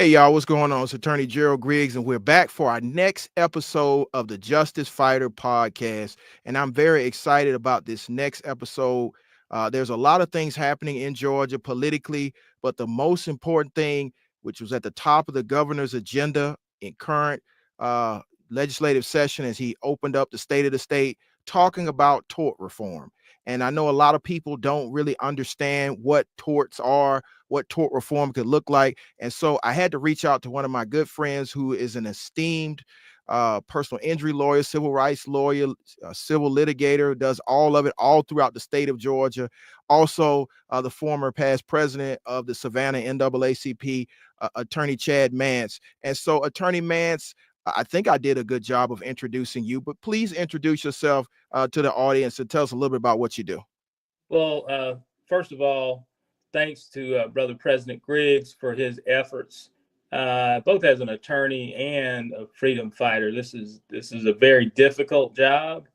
Hey, y'all, what's going on? It's Attorney Gerald Griggs, and we're back for our next episode of the Justice Fighter podcast. And I'm very excited about this next episode. There's a lot of things happening in Georgia politically, but the most important thing, which was at the top of the governor's agenda in current uh, legislative session as he opened up the state of the state, talking about tort reform. And I know a lot of people don't really understand what torts are, what tort reform could look like. And so I had to reach out to one of my good friends who is an esteemed personal injury lawyer, civil rights lawyer, civil litigator, does all of it all throughout the state of Georgia. Also, the former past president of the Savannah NAACP, Attorney Chad Mance. And so, Attorney Mance, I think I did a good job of introducing you, but please introduce yourself to the audience and tell us a little bit about what you do. Well, first of all, thanks to Brother President Griggs for his efforts, both as an attorney and a freedom fighter. This is a very difficult job,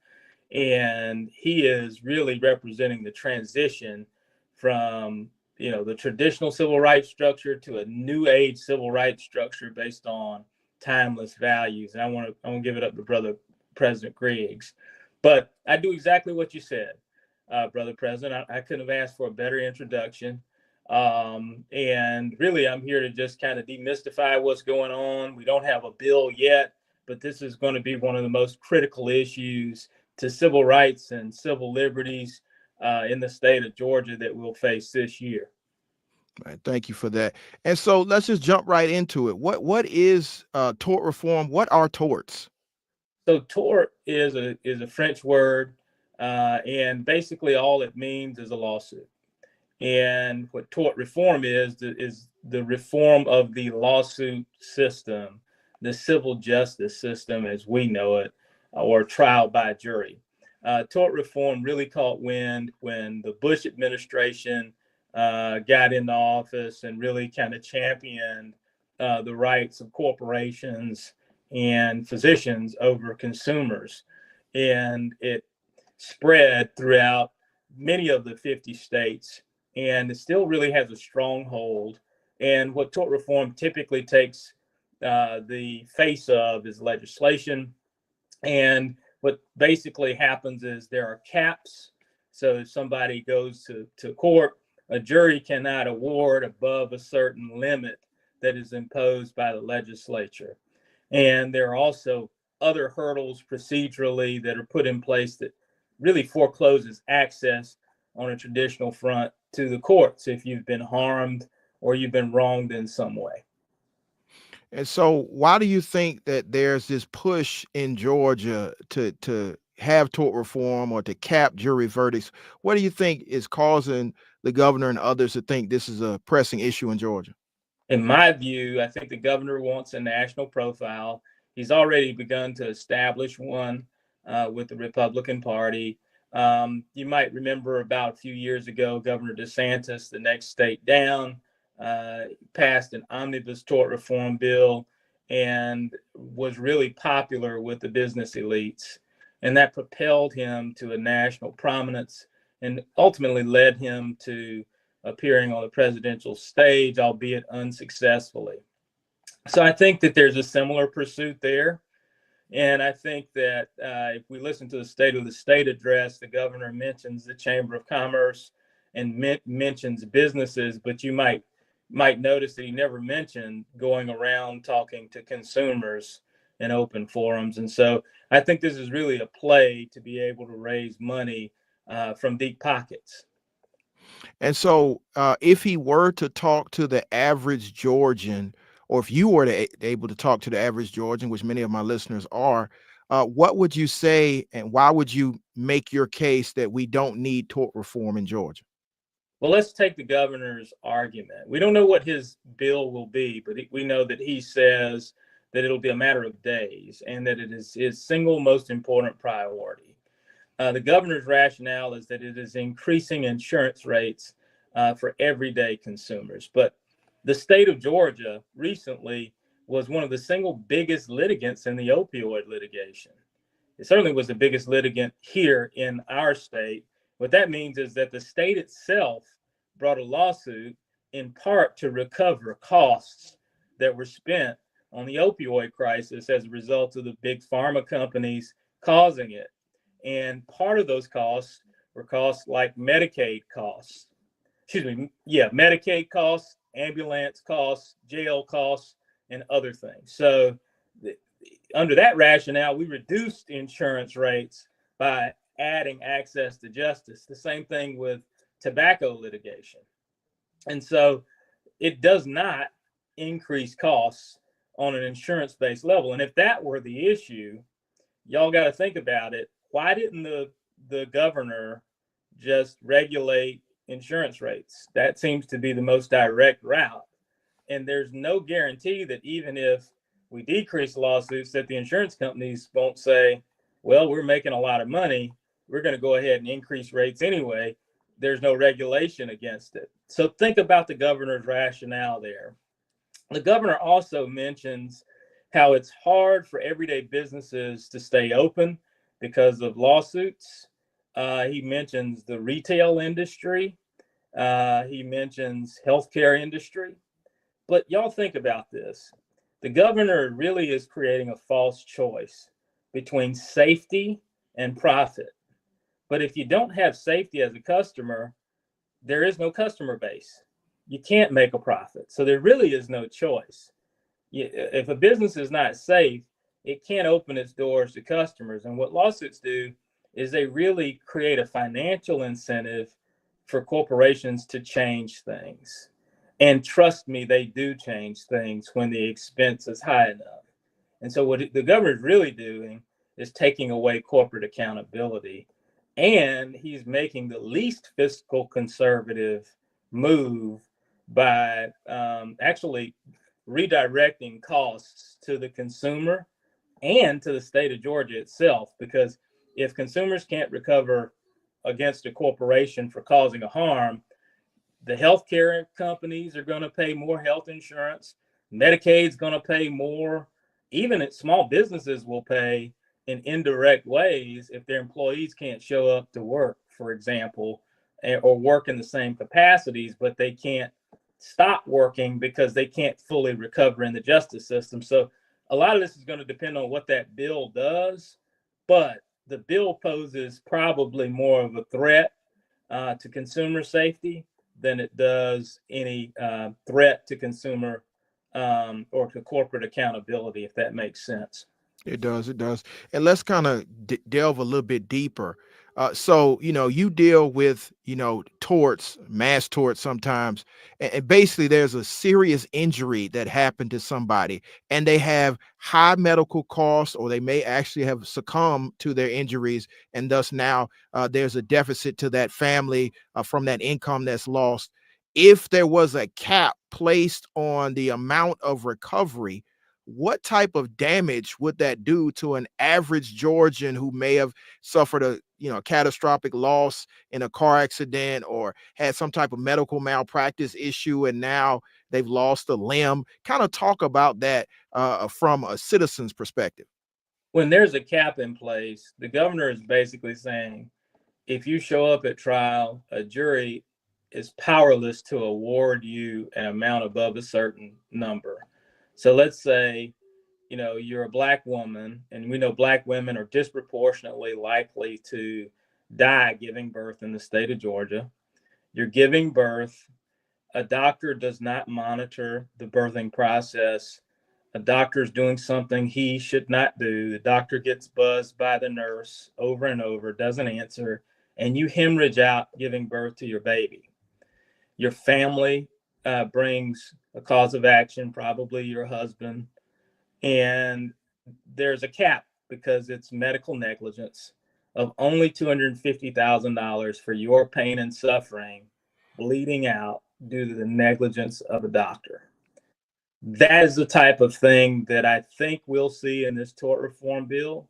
and he is really representing the transition from the traditional civil rights structure to a new age civil rights structure based on timeless values. And I want to give it up to Brother President Griggs. But I do exactly what you said. Brother President, I couldn't have asked for a better introduction. And really, I'm here to just kind of demystify what's going on. We don't have a bill yet, but this is going to be one of the most critical issues to civil rights and civil liberties in the state of Georgia that we'll face this year. Right, thank you for that. And so let's just jump right into it. What is tort reform? What are torts? So tort is a French word, and basically all it means is a lawsuit. And what tort reform is the reform of the lawsuit system, the civil justice system as we know it, or trial by jury. Tort reform really caught wind when the Bush administration got into office and really kind of championed the rights of corporations and physicians over consumers. And it spread throughout many of the 50 states, and it still really has a strong hold. And what tort reform typically takes the face of is legislation. And what basically happens is there are caps. So if somebody goes to court, a jury cannot award above a certain limit that is imposed by the legislature. And there are also other hurdles procedurally that are put in place that really forecloses access on a traditional front to the courts if you've been harmed or you've been wronged in some way. And so why do you think that there's this push in Georgia to have tort reform or to cap jury verdicts? What do you think is causing the governor and others to think this is a pressing issue in Georgia? In my view, I think the governor wants a national profile. He's already begun to establish one with the Republican Party. You might remember about a few years ago, Governor DeSantis, the next state down, passed an omnibus tort reform bill and was really popular with the business elites. And that propelled him to a national prominence and ultimately led him to appearing on the presidential stage, albeit unsuccessfully. So I think that there's a similar pursuit there. And I think that if we listen to the State of the State address, the governor mentions the Chamber of Commerce and mentions businesses, but you might notice that he never mentioned going around talking to consumers in open forums. And so I think this is really a play to be able to raise money from deep pockets. And so if he were to talk to the average Georgian, or if you were able to talk to the average Georgian, which many of my listeners are, what would you say and why would you make your case that we don't need tort reform in Georgia? Well, let's take the governor's argument. We don't know what his bill will be, but we know that he says that it'll be a matter of days and that it is his single most important priority. The governor's rationale is that it is increasing insurance rates for everyday consumers. But the state of Georgia recently was one of the single biggest litigants in the opioid litigation. It certainly was the biggest litigant here in our state. What that means is that the state itself brought a lawsuit in part to recover costs that were spent on the opioid crisis as a result of the big pharma companies causing it. And part of those costs were costs like Medicaid costs. Medicaid costs, ambulance costs, jail costs, and other things. So under that rationale, we reduced insurance rates by adding access to justice. The same thing with tobacco litigation. And so it does not increase costs on an insurance-based level. And if that were the issue, y'all got to think about it. Why didn't the governor just regulate insurance rates? That seems to be the most direct route. And there's no guarantee that even if we decrease lawsuits, that the insurance companies won't say, well, we're making a lot of money, we're going to go ahead and increase rates anyway. There's no regulation against it. So think about the governor's rationale there. The governor also mentions how it's hard for everyday businesses to stay open because of lawsuits. He mentions the retail industry. He mentions healthcare industry. But y'all think about this. The governor really is creating a false choice between safety and profit. But if you don't have safety as a customer, there is no customer base. You can't make a profit. So there really is no choice. If a business is not safe, it can't open its doors to customers. And what lawsuits do is they really create a financial incentive for corporations to change things. And trust me, they do change things when the expense is high enough. And so what the governor is really doing is taking away corporate accountability. And he's making the least fiscal conservative move by actually redirecting costs to the consumer and to the state of Georgia itself. Because if consumers can't recover against a corporation for causing a harm, the healthcare companies are going to pay more health insurance. Medicaid's going to pay more. Even small businesses will pay in indirect ways if their employees can't show up to work, for example, or work in the same capacities, but they can't stop working because they can't fully recover in the justice system. So a lot of this is going to depend on what that bill does, but the bill poses probably more of a threat to consumer safety than it does any threat to consumer or to corporate accountability, if that makes sense. It does. It does. And let's kind of delve a little bit deeper. So, you deal with, torts, mass torts sometimes. And basically, there's a serious injury that happened to somebody, and they have high medical costs, or they may actually have succumbed to their injuries. And thus now there's a deficit to that family from that income that's lost. If there was a cap placed on the amount of recovery, what type of damage would that do to an average Georgian who may have suffered a catastrophic loss in a car accident, or had some type of medical malpractice issue, and now they've lost a limb? Kind of talk about that from a citizen's perspective. When there's a cap in place, the governor is basically saying, if you show up at trial, a jury is powerless to award you an amount above a certain number. So let's say, you're a Black woman, and we know Black women are disproportionately likely to die giving birth in the state of Georgia. You're giving birth. A doctor does not monitor the birthing process. A doctor is doing something he should not do. The doctor gets buzzed by the nurse over and over, doesn't answer, and you hemorrhage out giving birth to your baby. Your family brings a cause of action, probably your husband, and there's a cap because it's medical negligence of only $250,000 for your pain and suffering bleeding out due to the negligence of a doctor. That is the type of thing that I think we'll see in this tort reform bill.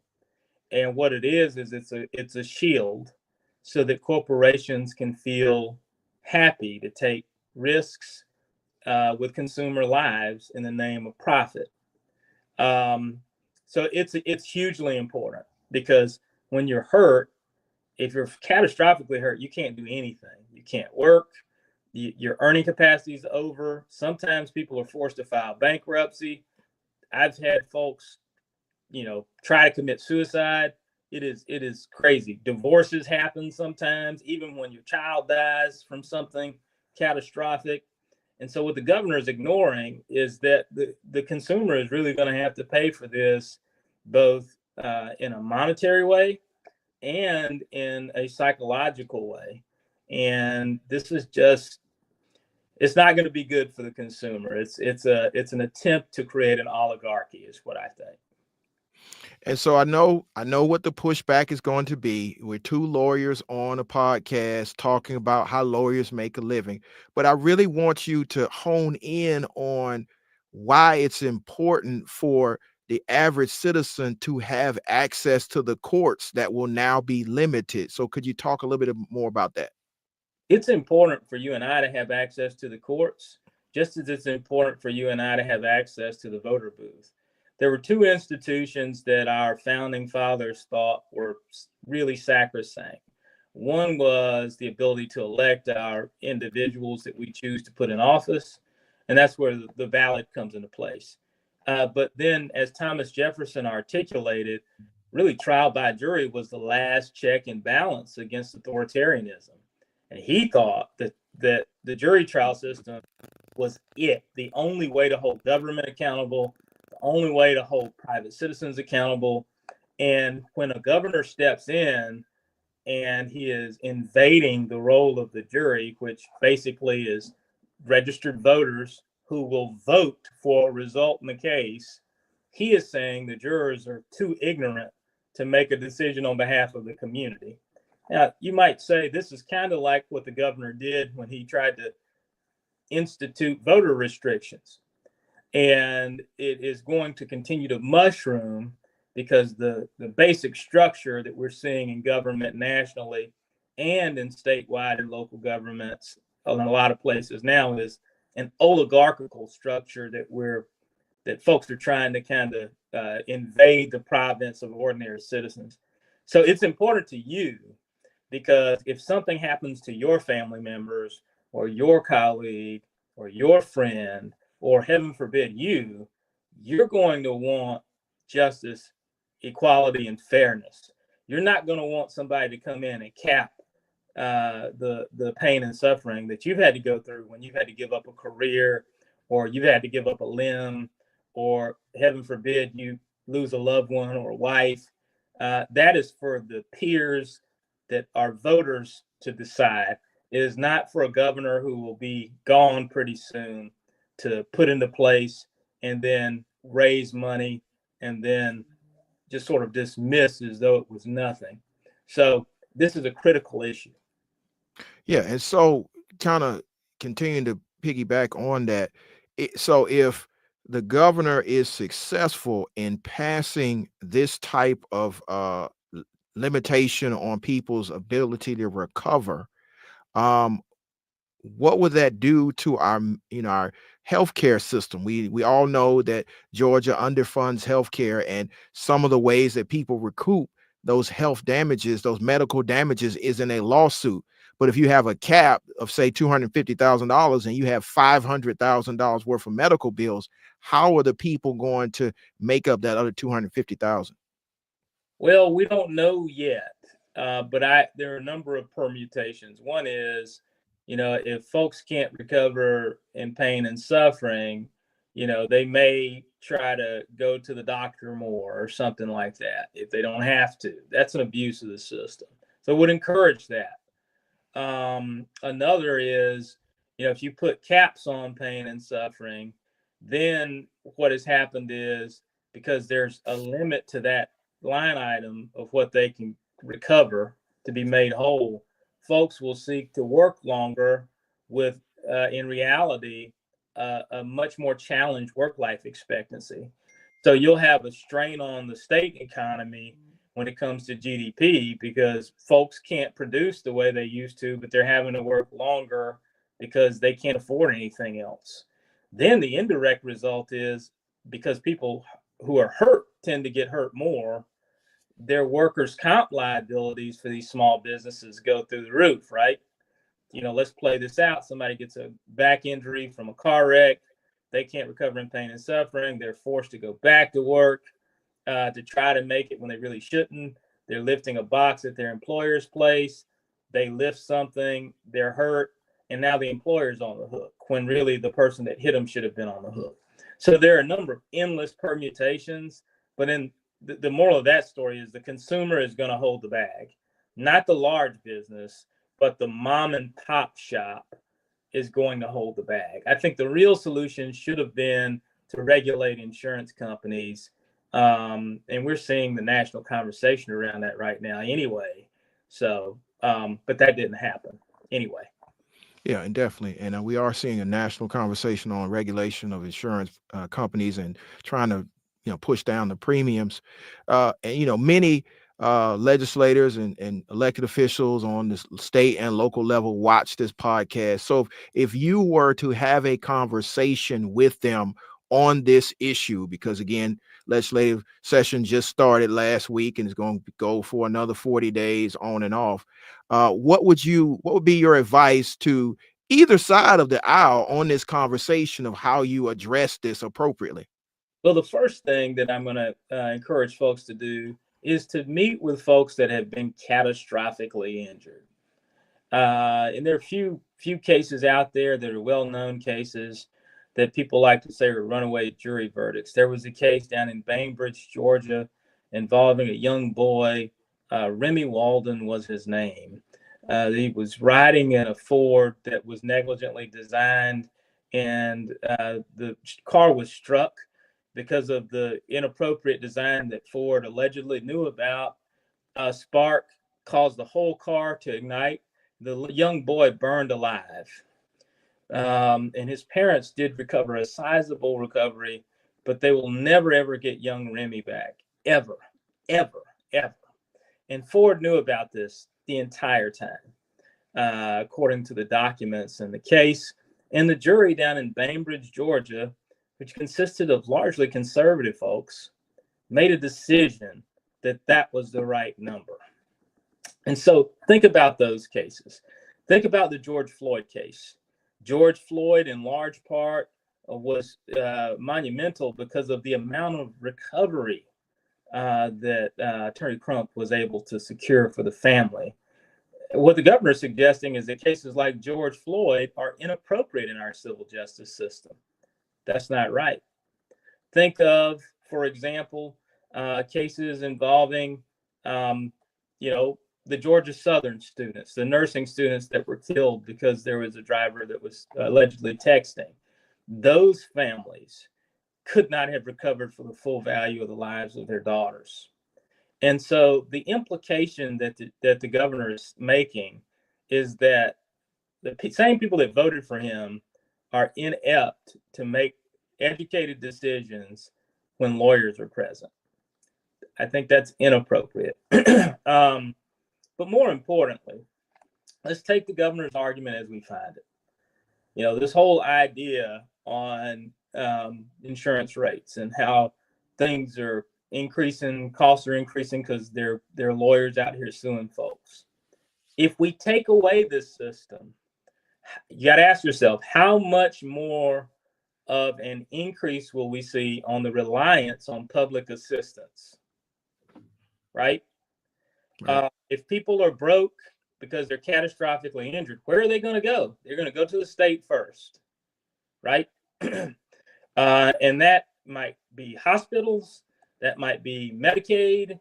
And what it is it's a shield so that corporations can feel happy to take risks with consumer lives in the name of profit. So it's hugely important, because when you're hurt, if you're catastrophically hurt, you can't do anything. You can't work. your earning capacity is over. Sometimes people are forced to file bankruptcy. I've had folks, try to commit suicide. It is crazy. Divorces happen sometimes, even when your child dies from something catastrophic. And so what the governor is ignoring is that the consumer is really going to have to pay for this, both in a monetary way and in a psychological way. And this is just, it's not going to be good for the consumer. It's an attempt to create an oligarchy, is what I think. And so I know what the pushback is going to be. We're two lawyers on a podcast talking about how lawyers make a living. But I really want you to hone in on why it's important for the average citizen to have access to the courts that will now be limited. So could you talk a little bit more about that? It's important for you and I to have access to the courts, just as it's important for you and I to have access to the voter booth. There were two institutions that our founding fathers thought were really sacrosanct. One was the ability to elect our individuals that we choose to put in office, and that's where the ballot comes into place. But then, as Thomas Jefferson articulated, really trial by jury was the last check and balance against authoritarianism. And he thought that the jury trial system was the only way to hold government accountable, the only way to hold private citizens accountable. And when a governor steps in and he is invading the role of the jury, which basically is registered voters who will vote for a result in the case, he is saying the jurors are too ignorant to make a decision on behalf of the community. Now, you might say this is kind of like what the governor did when he tried to institute voter restrictions. And it is going to continue to mushroom because the basic structure that we're seeing in government nationally and in statewide and local governments in a lot of places now is an oligarchical structure that folks are trying to kind of invade the province of ordinary citizens. So it's important to you because if something happens to your family members or your colleague or your friend, or heaven forbid you're going to want justice, equality, and fairness. You're not going to want somebody to come in and cap the pain and suffering that you've had to go through when you've had to give up a career, or you've had to give up a limb, or heaven forbid you lose a loved one or a wife. That is for the peers that are voters to decide. It is not for a governor who will be gone pretty soon to put into place and then raise money and then just sort of dismiss as though it was nothing. So this is a critical issue. Yeah, and so kind of continuing to piggyback on that. So if the governor is successful in passing this type of limitation on people's ability to recover, um, what would that do to our healthcare system? We all know that Georgia underfunds healthcare, and some of the ways that people recoup those health damages, those medical damages, is in a lawsuit. But if you have a cap of say $250,000 and you have $500,000 worth of medical bills, how are the people going to make up that other 250,000? Well, we don't know yet, but there are a number of permutations. One is, if folks can't recover in pain and suffering, they may try to go to the doctor more or something like that if they don't have to. That's an abuse of the system. So would encourage that. Another is, if you put caps on pain and suffering, then what has happened is because there's a limit to that line item of what they can recover to be made whole, folks will seek to work longer with, in reality, a much more challenged work life expectancy. So you'll have a strain on the state economy when it comes to GDP because folks can't produce the way they used to, but they're having to work longer because they can't afford anything else. Then the indirect result is because people who are hurt tend to get hurt more, their workers' comp liabilities for these small businesses go through the roof, right? let's play this out. Somebody gets a back injury from a car wreck. They can't recover in pain and suffering. They're forced to go back to work to try to make it when they really shouldn't. They're lifting a box at their employer's place. They lift something, they're hurt, and now the employer's on the hook when really the person that hit them should have been on the hook. So there are a number of endless permutations, but in the moral of that story is the consumer is going to hold the bag, not the large business, but the mom and pop shop is going to hold the bag. I think the real solution should have been to regulate insurance companies. And we're seeing the national conversation around that right now anyway. So, but that didn't happen anyway. Yeah, and definitely. And we are seeing a national conversation on regulation of insurance companies and trying to, push down the premiums. And, many legislators and elected officials on the state and local level watch this podcast. So if you were to have a conversation with them on this issue, because again, legislative session just started last week and is going to go for another 40 days on and off. What would be your advice to either side of the aisle on this conversation of how you address this appropriately? Well, the first thing that I'm going to encourage folks to do is to meet with folks that have been catastrophically injured. And there are few cases out there that are well-known cases that people like to say are runaway jury verdicts. There was a case down in Bainbridge, Georgia, involving a young boy. Remy Walden was his name. He was riding in a Ford that was negligently designed, and the car was struck because of the inappropriate design that Ford allegedly knew about. A spark caused the whole car to ignite. The young boy burned alive. And his parents did recover a sizable recovery, but they will never, ever get young Remy back. Ever, ever, ever. And Ford knew about this the entire time, according to the documents in the case. And the jury down in Bainbridge, Georgia, which consisted of largely conservative folks, made a decision that that was the right number. And so think about those cases. Think about the George Floyd case. George Floyd, in large part, was monumental because of the amount of recovery that Attorney Crump was able to secure for the family. What the governor is suggesting is that cases like George Floyd are inappropriate in our civil justice system. That's not right. Think of, for example, cases involving, the Georgia Southern students, the nursing students that were killed because there was a driver that was allegedly texting. Those families could not have recovered for the full value of the lives of their daughters. And so the implication that the governor is making is that the same people that voted for him are inept to make educated decisions when lawyers are present. I think that's inappropriate. But more importantly, let's take the governor's argument as we find it. This whole idea on insurance rates and how things are increasing, costs are increasing because there are lawyers out here suing folks. If we take away this system, you got to ask yourself, how much more of an increase will we see on the reliance on public assistance? Right? If people are broke because they're catastrophically injured, where are they going to go? They're going to go to the state first, right? And that might be hospitals, that might be Medicaid,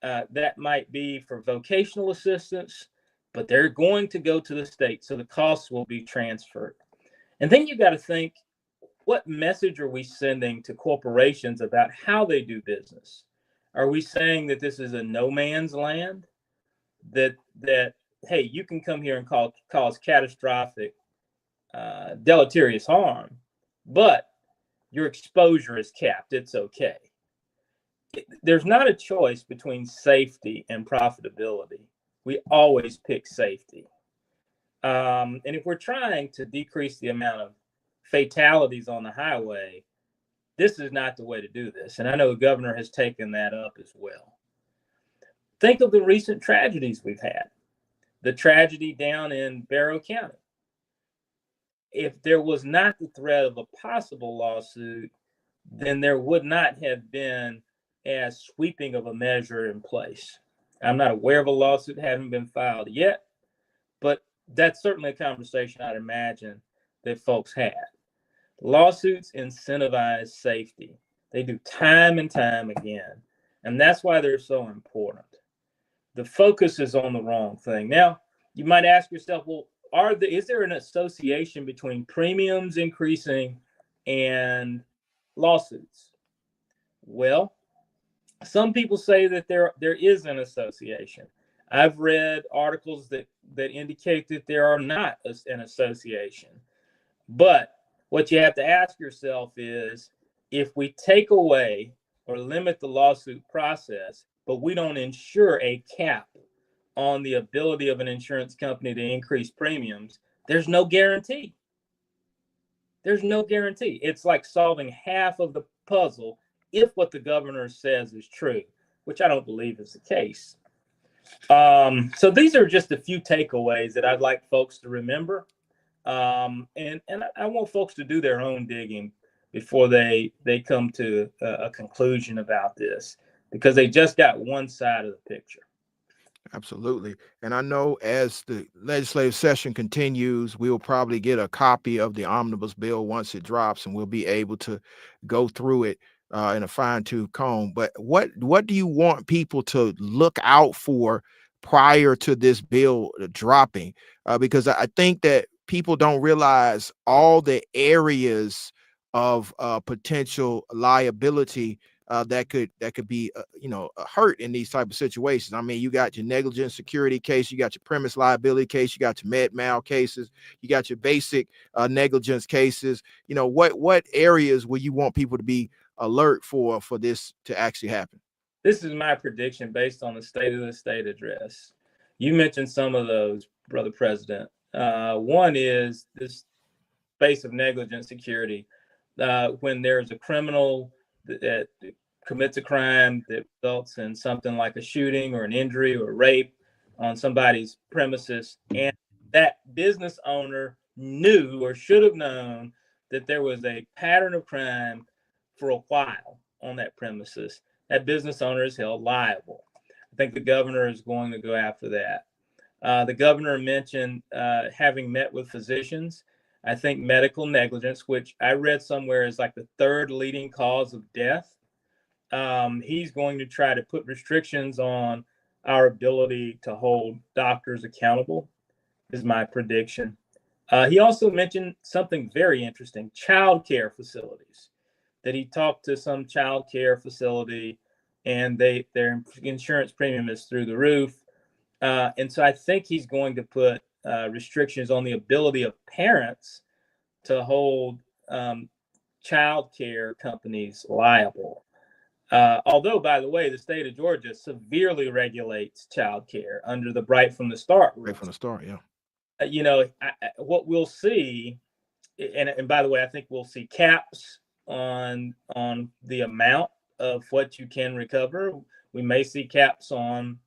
that might be for vocational assistance, but they're going to go to the state, so the costs will be transferred. And then you got to think, what message are we sending to corporations about how they do business? Are we saying that this is a no man's land? That hey, you can come here and cause catastrophic, deleterious harm, but your exposure is capped. It's okay. There's not a choice between safety and profitability. We always pick safety. And if we're trying to decrease the amount of fatalities on the highway, this is not the way to do this. And I know the governor has taken that up as well. Think of the recent tragedies we've had. the tragedy down in Barrow County. If there was not the threat of a possible lawsuit, then there would not have been as sweeping of a measure in place. I'm not aware of a lawsuit having been filed yet, but that's certainly a conversation I'd imagine that folks had. Lawsuits incentivize safety. They do time and time again, and that's why they're so important. The focus is on the wrong thing. Now, you might ask yourself, well, is there an association between premiums increasing and lawsuits? Well, some people say that there is an association. I've read articles that indicate that there are not an association. But what you have to ask yourself is, if we take away or limit the lawsuit process, but we don't ensure a cap on the ability of an insurance company to increase premiums, there's no guarantee. There's no guarantee. It's like solving half of the puzzle if what the governor says is true, which I don't believe is the case. So these are just a few takeaways that I'd like folks to remember. And I want folks to do their own digging before they come to a conclusion about this, because they just got one side of the picture. Absolutely. And I know as the legislative session continues, we'll probably get a copy of the omnibus bill once it drops, and we'll be able to go through it in a fine-tooth comb. But what do you want people to look out for prior to this bill dropping? Because I think that people don't realize all the areas of potential liability that could be hurt in these type of situations. I mean, you got your negligent security case, you got your premise liability case, you got your med mal cases, you got your basic negligence cases. What areas will you want people to be alert for this to actually happen? This is my prediction based on the State of the State address. You mentioned some of those, Brother President. One is this space of negligent security. When there's a criminal that commits a crime that results in something like a shooting or an injury or rape on somebody's premises, and that business owner knew or should have known that there was a pattern of crime for a while on that premises, that business owner is held liable. I think the governor is going to go after that. The governor mentioned having met with physicians. I think medical negligence, which I read somewhere is like the third leading cause of death. He's going to try to put restrictions on our ability to hold doctors accountable, is my prediction. He also mentioned something very interesting, child care facilities, that he talked to some child care facility and their insurance premium is through the roof. And so I think he's going to put restrictions on the ability of parents to hold child care companies liable. Although, by the way, the state of Georgia severely regulates child care under the Right from the Start rules. Right from the start, yeah. What we'll see, and by the way, I think we'll see caps on the amount of what you can recover. We may see caps on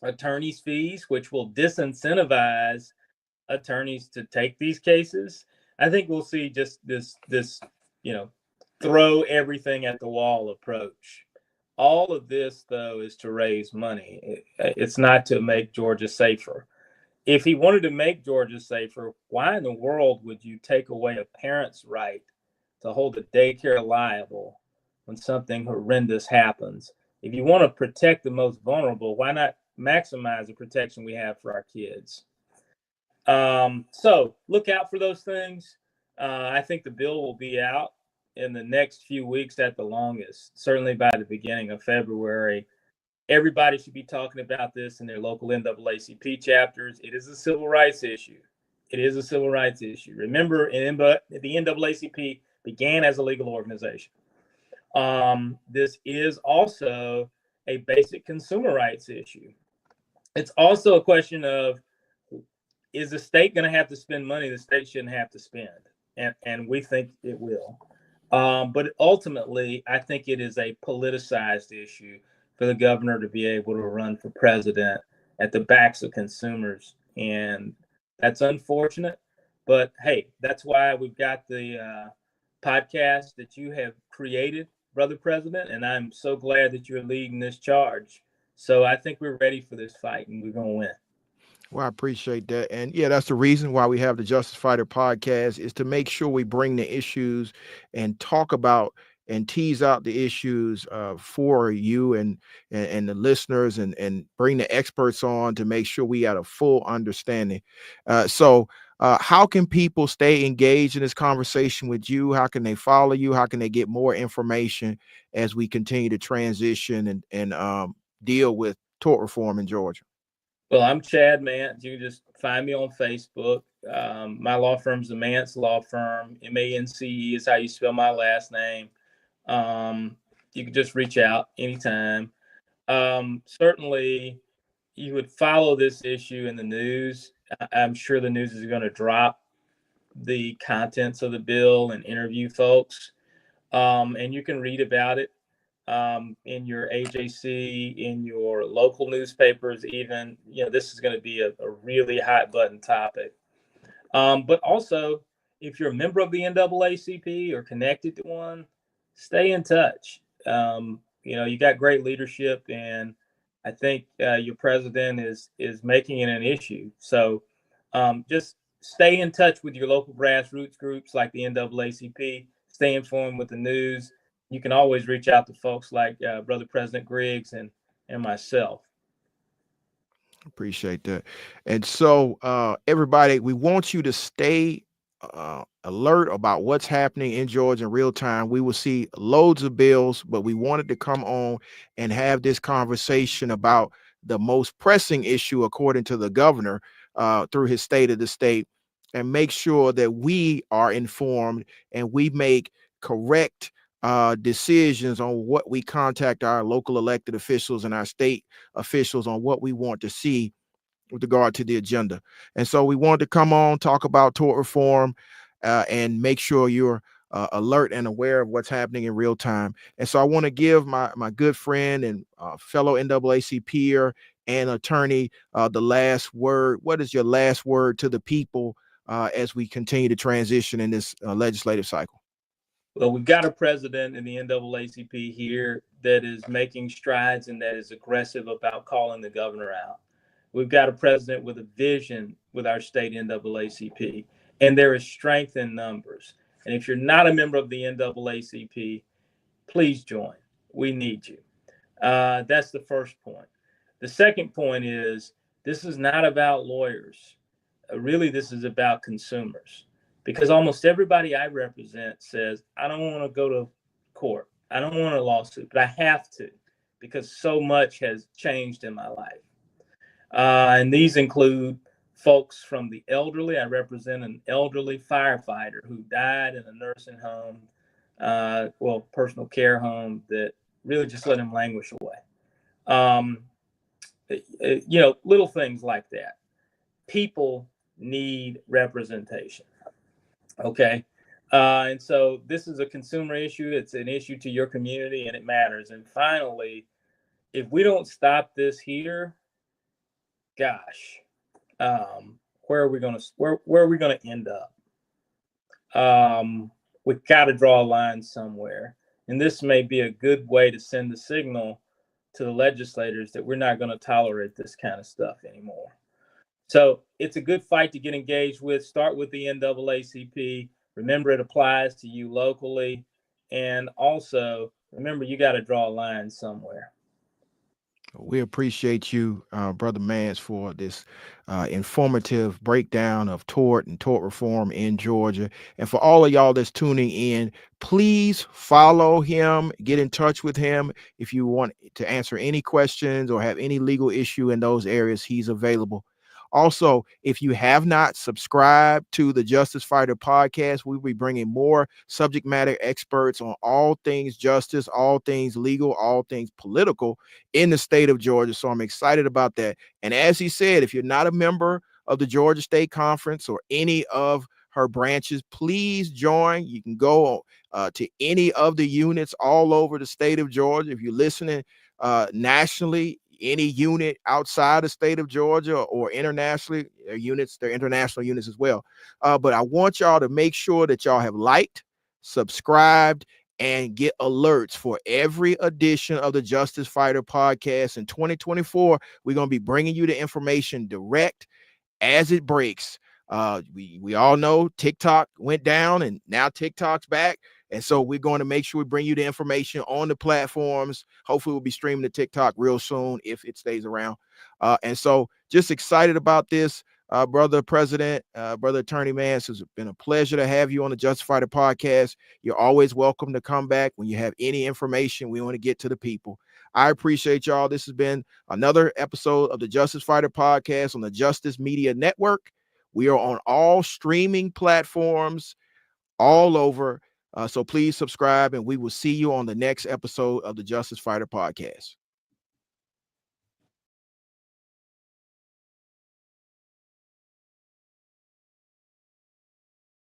attorneys' fees, which will disincentivize attorneys to take these cases. I think we'll see just this throw everything at the wall approach. All of this, though, is to raise money. It's not to make Georgia safer. If he wanted to make Georgia safer, why in the world would you take away a parent's right to hold a daycare liable when something horrendous happens? If you want to protect the most vulnerable, why not maximize the protection we have for our kids? So look out for those things. I think the bill will be out in the next few weeks at the longest, certainly by the beginning of February. Everybody should be talking about this in their local NAACP chapters. It is a civil rights issue. It is a civil rights issue. Remember, the NAACP began as a legal organization. This is also a basic consumer rights issue. It's also a question of, is the state going to have to spend money the state shouldn't have to spend? And we think it will. But ultimately, I think it is a politicized issue for the governor to be able to run for president at the backs of consumers And that's unfortunate. But hey, that's why we've got the podcast that you have created, Brother President. And I'm so glad that you're leading this charge. So I think we're ready for this fight and we're going to win. Well, I appreciate that. And yeah, that's the reason why we have the Justice Fighter podcast, is to make sure we bring the issues and talk about and tease out the issues for you and the listeners, and bring the experts on to make sure we got a full understanding. How can people stay engaged in this conversation with you? How can they follow you? How can they get more information as we continue to transition and deal with tort reform in Georgia? Well, I'm Chad Mance. You can just find me on Facebook. My law firm's the Mance Law Firm. Mance is how you spell my last name. You can just reach out anytime. Certainly, you would follow this issue in the news. I'm sure the news is going to drop the contents of the bill and interview folks. And you can read about it in your AJC, in your local newspapers, even. This is going to be a really hot button topic. But also, if you're a member of the NAACP or connected to one, stay in touch. You got great leadership, and I think your president is making it an issue. So just stay in touch with your local grassroots groups like the NAACP. Stay informed with the news. You can always reach out to folks like Brother President Griggs and myself. Appreciate that. And so, everybody, we want you to stay alert about what's happening in Georgia in real time. We will see loads of bills, but we wanted to come on and have this conversation about the most pressing issue, according to the governor, through his state of the state, and make sure that we are informed and we make correct decisions on what we contact our local elected officials and our state officials on what we want to see with regard to the agenda. And so we wanted to come on, talk about tort reform, and make sure you're alert and aware of what's happening in real time. And so I want to give my good friend and fellow NAACP peer and attorney the last word. What is your last word to the people as we continue to transition in this legislative cycle? Well, we've got a president in the NAACP here that is making strides and that is aggressive about calling the governor out. We've got a president with a vision with our state NAACP, and there is strength in numbers. And if you're not a member of the NAACP, please join. We need you. That's the first point. The second point is, this is not about lawyers. Really, this is about consumers. Because almost everybody I represent says, I don't want to go to court. I don't want a lawsuit, but I have to, because so much has changed in my life. And these include folks from the elderly. I represent an elderly firefighter who died in a nursing home, personal care home, that really just let him languish away. Little things like that. People need representation. Okay. And so this is a consumer issue. It's an issue to your community, and it matters. And finally, if we don't stop this here, gosh, where are we going to end up? We've got to draw a line somewhere. And this may be a good way to send the signal to the legislators that we're not going to tolerate this kind of stuff anymore. So it's a good fight to get engaged with. Start with the NAACP. Remember, it applies to you locally. And also, remember, you got to draw a line somewhere. We appreciate you, Brother Mance, for this informative breakdown of tort and tort reform in Georgia. And for all of y'all that's tuning in, please follow him, get in touch with him. If you want to answer any questions or have any legal issue in those areas, he's available. Also, if you have not subscribed to the Justice Fighter podcast, we'll be bringing more subject matter experts on all things justice, all things legal, all things political in the state of Georgia. So I'm excited about that. And as he said, if you're not a member of the Georgia State Conference or any of her branches, please join. You can go to any of the units all over the state of Georgia. If you're listening nationally, any unit outside the state of Georgia or internationally, they're international units as well. But I want y'all to make sure that y'all have liked, subscribed, and get alerts for every edition of the Justice Fighter podcast. In 2024, we're going to be bringing you the information direct as it breaks. We all know TikTok went down and now TikTok's back. And so we're going to make sure we bring you the information on the platforms. Hopefully we'll be streaming to TikTok real soon if it stays around. And so just excited about this, brother president, brother Attorney Mance. It's been a pleasure to have you on the Justice Fighter podcast. You're always welcome to come back when you have any information we want to get to the people. I appreciate y'all. This has been another episode of the Justice Fighter podcast on the Justice Media Network. We are on all streaming platforms all over. So please subscribe, and we will see you on the next episode of the Justice Fighter podcast.